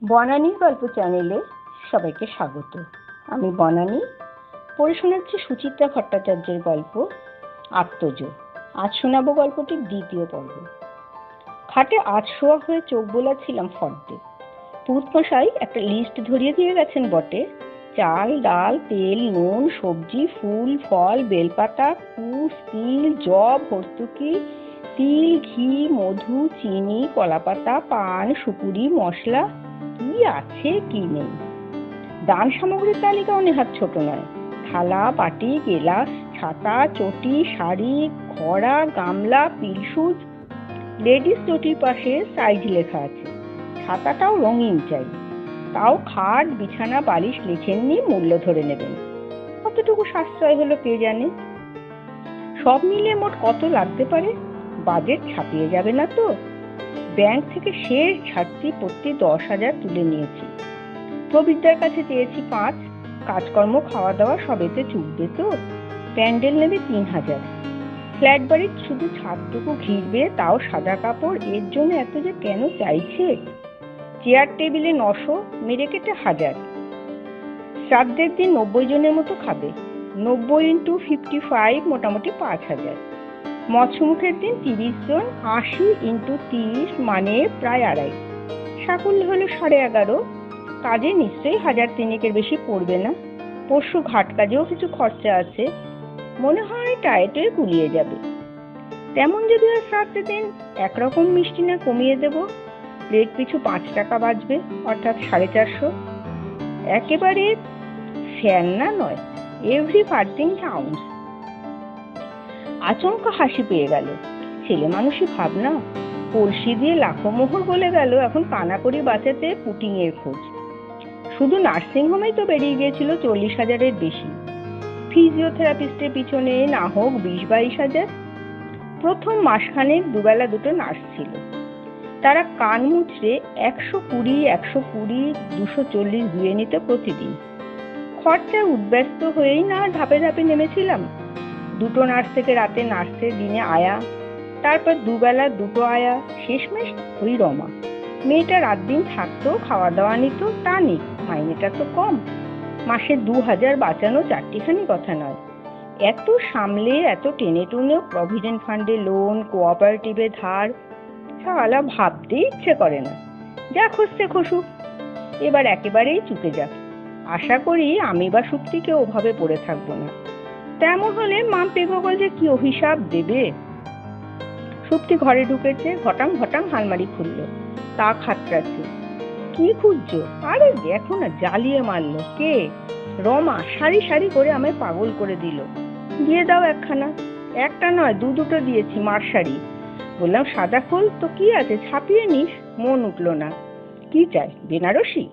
বনানীর গল্প চ্যানেলে সবাইকে স্বাগত। আমি বনানী, পড়ে শোনাচ্ছি সুচিত্রা ভট্টাচার্যের গল্প আত্মজ। আজ শোনাবো গল্পটির দ্বিতীয় পর্ব। খাটে আজ শোয়া হয়ে চোখ বোলাচ্ছিলাম ফর্দে। পুরুতমশাই একটা লিস্ট ধরিয়ে দিয়ে গেছেন বটে। চাল, ডাল, তেল, নুন, সবজি, ফুল, ফল, বেলপাতা, কুশ, তিল, জব, ভর্তুকি, তিল, ঘি, মধু, চিনি, কলাপাতা, পান, সুপুরি, মশলা, কি আছে কি নেই। দান সামগ্রীর তালিকাও নেহাত ছোট নয়। থালা, বাটি, গেলাস, ছাতা, চটি, শাড়ি, খড়া, গামলা, পিলসুজ। লেডিস চটির পাশে সাইজ লেখা আছে। ছাতাটাও রঙিন চাই। তাও খাট, বিছানা, বালিশ লেখেননি, মূল্য ধরে নেবেন। কতটুকু সাশ্রয় হলো কে জানে। সব মিলিয়ে মোট কত লাগতে পারে? বাজেট ছাপিয়ে যাবে না তো? ব্যাংক থেকে শেষ ঝাড়তি প্রতি 10,000 তুলে নিয়েছি। প্রবীরদার কাছে চেয়েছি 5। কাজকর্ম, খাওয়া দাওয়া সবেতে চুকবে তো। প্যান্ডেল নেবে 3,000। ফ্ল্যাট বাড়ির শুধু ছাদটুকু ঘিরবে, তাও সাদা কাপড়। এর জন্য এত যে কেন চাইছে? চেয়ার টেবিলে 900, মেরে কেটে 1000। শ্রাদ্ধের দিন 90 জনের মতো খাবে। 90 × 55 মোটামুটি 5,000। মৎস্যমুখের দিন 30 জন, 80 × 30 মানে প্রায় 2.5। সাকুল্য হলো 11.5। কাজে নিশ্চয়ই 1,000 বেশি পড়বে না। পরশু ঘাট কাজেও কিছু খরচা আছে। মনে হয় টাইটে গুলিয়ে যাবে। তেমন যদি আর শ্রাদ্ধের দিন একরকম মিষ্টি না কমিয়ে দেব, প্লেট পিছু 5 টাকা বাঁচবে, অর্থাৎ 450। একেবারে ফ্যান্না নয়, এভরি ফার্থিং কাউন্টস। আচমকা হাসি পেয়ে গেল। ছেলে মানুষই ভাবনা। কলসি দিয়ে লাখো মোহর গলে গেল। এখন কানাকড়ি বাঁচাতে পুটিং এর খোঁজ। শুধু নার্সিংহোমেই তো বেরিয়ে গিয়েছিল 40,000-এর বেশি। ফিজিওথেরাপিস্টের পিছনে না হোক 20-22,000। প্রথম মাসখানেক দুবেলা দুটো নার্স ছিল। তারা কান মুচড়ে 120, 120, 240 ধুয়ে নিত প্রতিদিন। খরচায় উদ্ব্যস্ত হয়েই না ধাপে ধাপে নেমেছিলাম। 2টো নার্স থেকে রাতে নার্সের, দিনে আয়া, তারপর দুবেলা 2টো আয়া, শেষমেশ ওই রমা। মেয়েটা রাত দিন থাকতো, খাওয়া দাওয়া নিত, তা নিক, মাইনেটা তো কম। মাসে 2,000 বাঁচানো চারটিখানি কথা নয়। এত সামলে, এত টেনে টুনেও প্রভিডেন্ট ফান্ডে লোন, কোঅপারেটিভে ধার, সালা ভাবতেই ইচ্ছে করে না। যা খুঁজছে খুশুক, এবার একেবারেই চুকে যাক। আশা করি আমি বা সুপ্তিকে ওভাবে পড়ে থাকবো না। তেমন হলে মাম্পে গোগল যে কি অভিশাপ দেবে। সুপ্তি ঘরে ঢুকেছে, ঘটাং ঘটাং হালমারি খুলল। তা খাতরাচ্ছে। কি খুঁজছো? আরে দেখো না, জ্বালিয়ে মারলো। কে? রমা। সারি সারি করে আমায় পাগল করে দিল। দিয়ে দাও একখানা। একটা নয়, 2-2টো দিয়েছি মার্শারি। বললাম সাদা খোল তো কি আছে, ছাপিয়ে নিস। মন উঠল না। কি চাই? বেনারসি?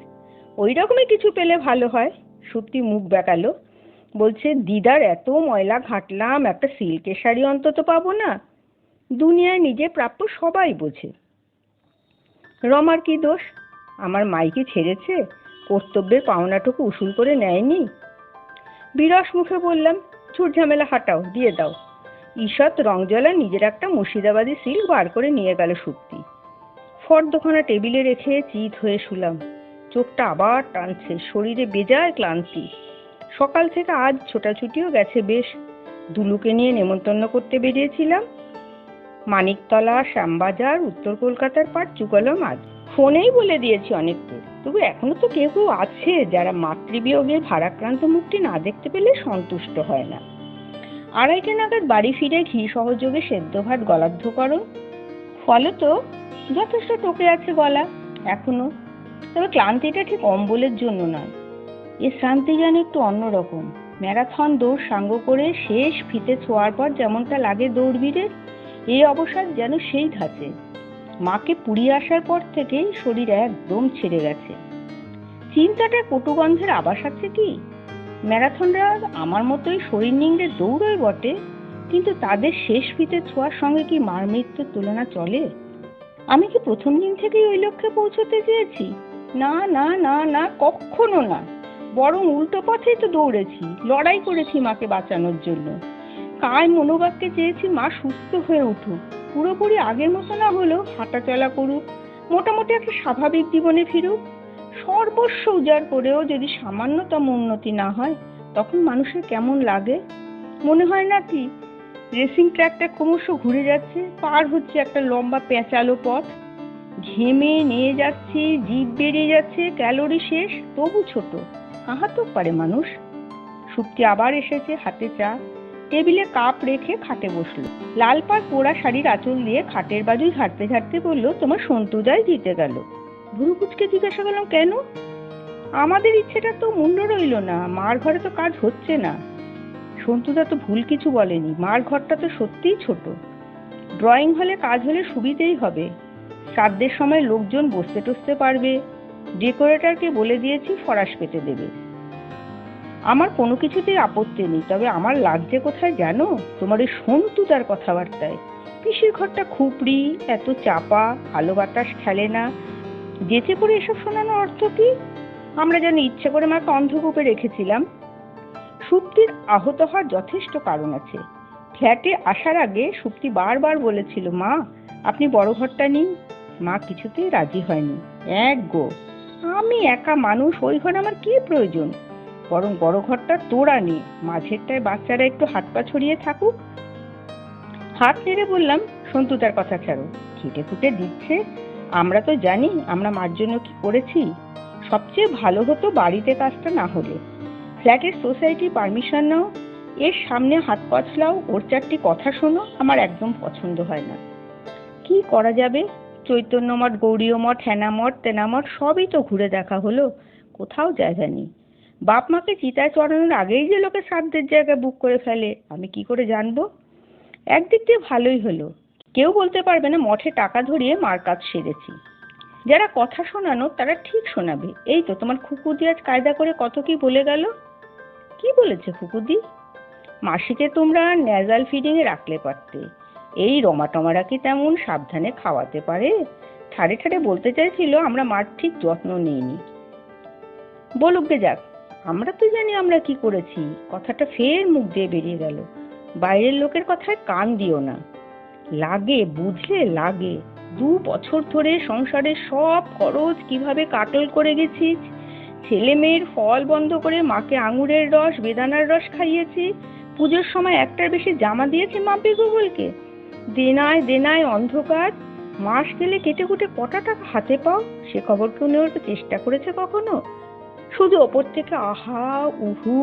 ওই রকমই কিছু পেলে ভালো হয়। সুপ্তি মুখ বেঁকালো। বলছে, দিদার এত ময়লা ঘাটলাম, একটা সিল্কের শাড়ি অন্তত পাবো না? দুনিয়ায় নিজে প্রাপ্য সবাই বোঝে। রমার কি দোষ? আমার মাইকে ছেড়েছে, কর্তব্যের পাওনাটুকু উসুল করে নেয়নি। বিরস মুখে বললাম, ঝুট ঝামেলা হাটাও, দিয়ে দাও। ঈষৎ রংজলা নিজের একটা মুর্শিদাবাদী সিল্ক বার করে নিয়ে গেল সুপ্তি। ফর্দখানা টেবিলে রেখে চিত হয়ে শুলাম। চোখটা আবার টানছে, শরীরে বেজায় ক্লান্তি। সকাল থেকে আজ ছোটাছুটিও গেছে বেশ। দুলুকে নিয়ে নেমন্তন্ন করতে বেরিয়েছিলাম। মানিকতলা, শ্যামবাজার, উত্তর কলকাতার পার চুকালাম আজ। ফোনেই বলে দিয়েছি অনেককে। তবু এখনো তো কেউ কেউ আছে যারা মাতৃবিয়োগের ভারাক্রান্ত মুখটি না দেখতে পেলে সন্তুষ্ট হয় না। 2:30 নাগাদ বাড়ি ফিরে ঘি সহযোগে সেদ্ধ ভাত গলাদ্ধ করো। ফলত যথেষ্ট টোকে আছে গলা এখনো। তবে ক্লান্তিটা ঠিক অম্বলের জন্য নয়। এ শ্রান্তি যেন একটু অন্যরকম। ম্যারাথন দৌড় সাঙ্গ করে শেষ ফিতে ছোঁয়ার পর যেমনটা লাগে দৌড়বীরের, এই অবসাদ যেন সেই ধাঁচে। মাকে পুড়িয়ে আসার পর থেকেই শরীর একদম ছেড়ে গেছে। চিন্তাটা কটুগন্ধের আভাস আছে কি? ম্যারাথনরা আমার মতোই শরীর নিংড়ে দৌড়ই বটে, কিন্তু তাদের শেষ ফিতে ছোঁয়ার সঙ্গে কি মার মৃত্যুর তুলনা চলে? আমি কি প্রথম দিন থেকেই ওই লক্ষ্যে পৌঁছতে চেয়েছি? না না না না, কখনো না। বরং উল্টো পথেই তো দৌড়েছি, লড়াই করেছি মাকে বাঁচানোর জন্য। কায় মনোবাক্যে চেয়েছি মা সুস্থ হয়ে উঠুক, পুরোপুরি আগের মতো না হলেও হাঁটা চলা করুক, মোটামুটি একটা স্বাভাবিক জীবনে ফিরুক। সর্বস্ব উজাড় করেও যদি সামান্যতম উন্নতি না হয়, তখন মানুষের কেমন লাগে? মনে হয় না কি রেসিং ট্র্যাকটা ক্রমশ ঘুরে যাচ্ছে, পার হচ্ছে একটা লম্বা পেঁচালো পথ, ঘেমে নিয়ে যাচ্ছি, জিভ বেরিয়ে যাচ্ছে, ক্যালোরি শেষ, তবু ছোট। কাহাতেও পারে মানুষ। সুপ্তি আবার এসেছে, হাতে চা, টেবিলে কাপ রেখে খাটে বসলো। লাল পাড় পোড়া শাড়ির আঁচল দিয়ে খাটের বাজুই ঝাড়তে ঝাড়তে বলল, তোমার সন্তুদাই জিতে গেল। ভুরু কুচকে জিজ্ঞাসা করলাম, কেন? আমাদের ইচ্ছেটা তো মূল্য রইল না, মার ঘরে তো কাজ হচ্ছে না। সন্তুদা তো ভুল কিছু বলেনি, মার ঘরটা তো সত্যিই ছোট। ড্রয়িং হলে কাজ হলে সুবিধেই হবে, শ্রাদ্ধের সময় লোকজন বসতে টসতে পারবে, ডেকোরেটরকে বলে দিয়েছি ফরাস পেতে দেবে। আমার কোনো কিছুতেই আপত্তি নেই, তবে আমার লাগছে কোথায় জানো? তোমার ওই সন্তুদার কথাবার্তায়। পিসির ঘরটা খুপড়ি, এত চাপা, আলো বাতাস খেলে না, যেচে পড়ে এসব শোনানোর অর্থ কি? আমরা যেন ইচ্ছে করে মাকে অন্ধকূপে রেখেছিলাম। সুপ্তির আহত হওয়ার যথেষ্ট কারণ আছে। ফ্ল্যাটে আসার আগে সুপ্তি বারবার বলেছিল, মা আপনি বড় ঘরটা নিন। মা কিছুতেই রাজি হয়নি। এক গো, আমি একা মানুষ, ওই ঘরে আমার কি প্রয়োজন? বরং বড় ঘরটা তোরা নে, মাঝেরটায় বাচ্চারা একটু হাত পা ছড়িয়ে থাকুক। হাত নেড়ে বললাম, সন্তু তার কথা ছাড়ো, খেটে খুটে দিচ্ছে, আমরা তো জানি আমরা মার জন্য কি করেছি। সবচেয়ে ভালো হতো বাড়িতে কাজটা না হলে। ফ্ল্যাটের সোসাইটি পারমিশন নাও, এর সামনে হাত কচলাও, ওর চারটি কথা শোনো, আমার একদম পছন্দ হয় না। কি করা যাবে? চৈতন্য মঠ, গৌরীয় মঠ, হেনা মঠ, তেনা মঠ সবই তো ঘুরে দেখা হলো, কোথাও জায়গা নেই। বাপ মাকে চিতায় চড়ানোর আগেই যে লোকে শ্রাদ্ধের জায়গা বুক করে ফেলে, আমি কি করে জানবো? একদিক দিয়ে ভালোই হলো, কেউ বলতে পারবে না মঠে টাকা ধরিয়ে মার কাজ সেরেছি। যারা কথা শোনানো তারা ঠিক শোনাবে। এই তো তোমার খুকুদি আজ কায়দা করে কত কি বলে গেল। কি বলেছে খুকুদি? মাসিকে তোমরা ন্যাজাল ফিডিং এ রাখলে পারতে, এই রমা টমারা কি তেমন সাবধানে খাওয়াতে পারে? ঠাড়ে ঠাড়ে বলতে চাইছিল আমরা মার ঠিক যত্ন নিইনি। বলুক গে যাক, আমরা তো জানি আমরা কি করেছি। কথাটা ফের মুখ দিয়ে বেরিয়ে গেল, বাইরের লোকের কথায় কান দিও না। লাগে, বুঝলে লাগে। 2 বছর ধরে সংসারের সব খরচ কিভাবে কাটল করে গেছিস। ছেলে মেয়ের ফল বন্ধ করে মাকে আঙুরের রস, বেদানার রস খাইয়েছি। পুজোর সময় একটার বেশি জামা দিয়েছি মাম্পি গোগলকে। দেনায় দেনায় অন্ধকার। মাস গেলে কেটে কুটে কটা টাকা হাতে পাও, সে খবর কেউ নেওয়ার চেষ্টা করেছে কখনো? শুধু ওপর থেকে আহা উহু।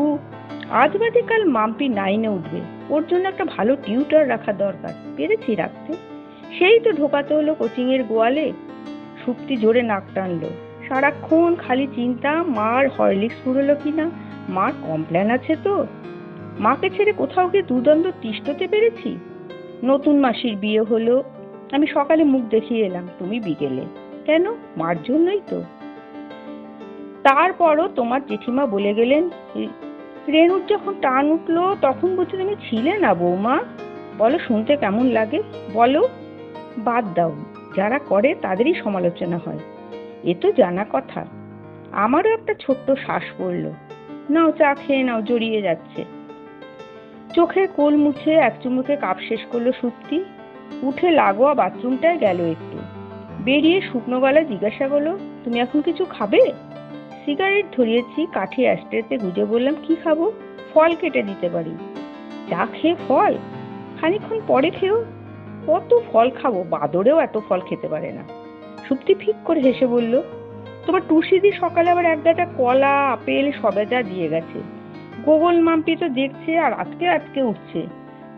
আজ বাদে কাল মাম্পি 9-এ উঠবে, ওর জন্য একটা ভালো টিউটর রাখা দরকার। পেরেছি রাখতে, সেই তো ঢোকাতে হলো কোচিং এর গোয়ালে। সুপ্তি জোরে নাক টানলো। সারাক্ষণ খালি চিন্তা, মার হরলিক্স ফুরলো কিনা, মার কমপ্লেন আছে তো। মাকে ছেড়ে কোথাও গিয়ে দুদণ্ড তিষ্ঠতে পেরেছি? নতুন মাসির বিয়ে হলো, আমি সকালে মুখ দেখিয়ে এলাম, তুমি বিকেলে। কেন? মার জন্যই তো। তারপরও তোমার জেঠিমা বলে গেলেন, রেণুর যখন টান উঠলো তখন বুঝি তুমি ছিলে না বৌমা। বলো শুনতে কেমন লাগে? বলো। বাদ দাও, যারা করে তাদেরই সমালোচনা হয়, এ তো জানা কথা। আমারও একটা ছোট্ট শ্বাস পড়লো। নাও চা খেয়ে নাও, জড়িয়ে যাচ্ছে। চোখের কোল মুছে এক চুমুকে কাপ শেষ করলো সুপ্তি। উঠে লাগোয়া বাথরুমটায় গেল একটু, বেরিয়ে শুকনো গলায় জিজ্ঞাসা করলো, তুমি এখন কিছু খাবে? সিগারেট ধরিয়েছি, কাঠি অ্যাস্ট্রেতে গুজে বললাম, কি খাবো? ফল কেটে দিতে পারি। চা খেয়ে ফল? খানিকক্ষণ পরে খেও। কত ফল খাবো, বাদরেও এত ফল খেতে পারে না। সুপ্তি ফিক করে হেসে বলল, তোমার টুসিদি সকালে আবার এক গাঁটা কলা, আপেল সবেদা দিয়ে গেছে। গোগল মাম্পি তো দেখছে আর আটকে আটকে উঠছে।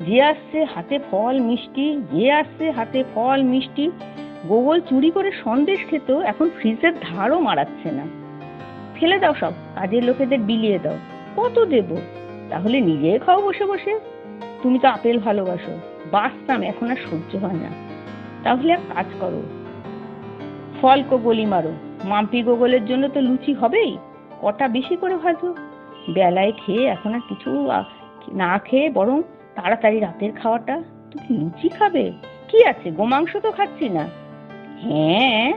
যে আসছে হাতে ফল মিষ্টি, যে আসছে হাতে ফল মিষ্টি। গোগল চুরি করে সন্দেশ খেত, এখন ফ্রিজের ধারও মারাচ্ছে না। ফেলে দাও সব, কাজের লোকেদের বিলিয়ে দাও। কত দেব? তাহলে নিজে খাও বসে বসে। তুমি তো আপেল ভালোবাসো, বাঁচতাম, এখন আর সহ্য হয় না। তাহলে এক কাজ করো, ফলকো গলি মারো। মাম্পি গোগলের জন্য তো লুচি হবেই, কটা বেশি করে ভাজো। বেলায় খেয়ে এখন আর কিছু না খেয়ে বরং তাড়াতাড়ি রাতের খাওয়াটা। তুমি লুচি খাবে? কি আছে, গোমাংস তো খাচ্ছি না। হ্যাঁ,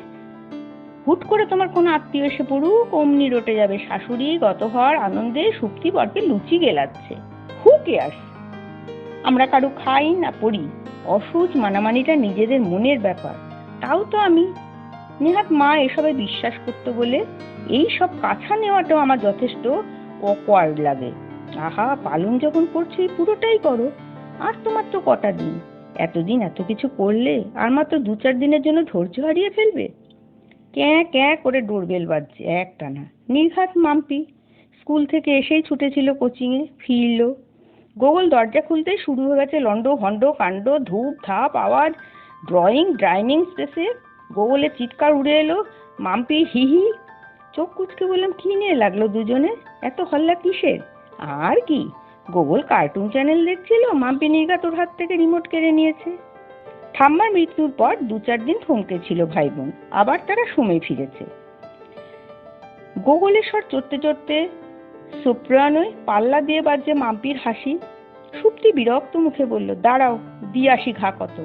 হুট করে তোমার কোনো আত্মীয় এসে পড়ুক, অমনি রটে যাবে শাশুড়ি গত হওয়ার আনন্দে সুপ্তি বরকে লুচি গেলাচ্ছে। Who cares? আমরা কারো খাই না পড়ি, অসুচ মানামানিটা নিজেদের মনের ব্যাপার। তাও তো আমি নেহাত মা এসবে বিশ্বাস করতো বলে এই সব কাছা নেওয়াটাও আমার যথেষ্ট অকওয়ার্ড লাগে। আহা, পালন যখন করছি পুরোটাই করো। আর তোমার তো কটা দিন, এতদিন এত কিছু করলে আর মাত্র 2-4 দিনের জন্য ধৈর্য হারিয়ে ফেলবে? ক্যাঁ ক্যাঁ করে ডোরবেল বাজছে একটানা। নির্ঘাত মাম্পি স্কুল থেকে এসেই ছুটেছিল কোচিংয়ে, ফিরল। গোগল দরজা খুলতেই শুরু হয়ে গেছে লন্ড ভন্ড কাণ্ড, ধূপ ধাপ আওয়াজ, ড্রয়িং ডাইনিং স্পেসে। গোগলের চিৎকার উড়ে এলো, মাম্পি হি হি। চোখ কুচকে বললাম, কি নিয়ে লাগলো দুজনে, এত হল্লা কিসের? আর কি, গোগল কার্টুন চ্যানেল দেখছিল, মাম্পি নির্ঘাত ওর হাত থেকে রিমোট কেড়ে নিয়েছে। ঠাম্মার মৃত্যুর পর 2-4 দিন থমকে ছিল ভাই বোন, আবার তারা সময় ফিরেছে। গোগলের স্বর চড়তে চড়তে সোপ্রানোয় পাল্লা দিয়ে বাজছে মাম্পির হাসি। সুপ্তি বিরক্ত মুখে বলল, দাঁড়াও, দিয়ে আসি ঘা কত।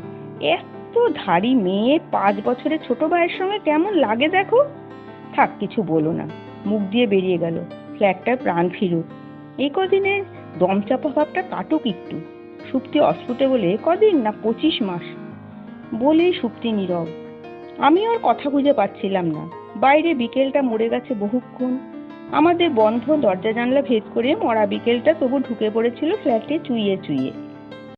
এত ধাড়ি মেয়ে 5 বছরের ছোট ভাইয়ের সঙ্গে কেমন লাগে দেখো। থাক, কিছু বলো না, মুখ দিয়ে বেরিয়ে গেল। ফ্ল্যাটটায় প্রাণ ফিরুক, এই কদিনে দমচাপা ভাবটা কাটুক একটু। সুপ্তি অস্ফুটে বলে, কদিন না 25 মাস। বলেই সুপ্তি নীরব। আমি আর কথা খুঁজে পাচ্ছিলাম না। বাইরে বিকেলটা মরে গেছে বহুক্ষণ। আমাদের বন্ধ দরজা জানলা ভেদ করে মরা বিকেলটা তবু ঢুকে পড়েছিল ফ্ল্যাটে চুইয়ে চুইয়ে।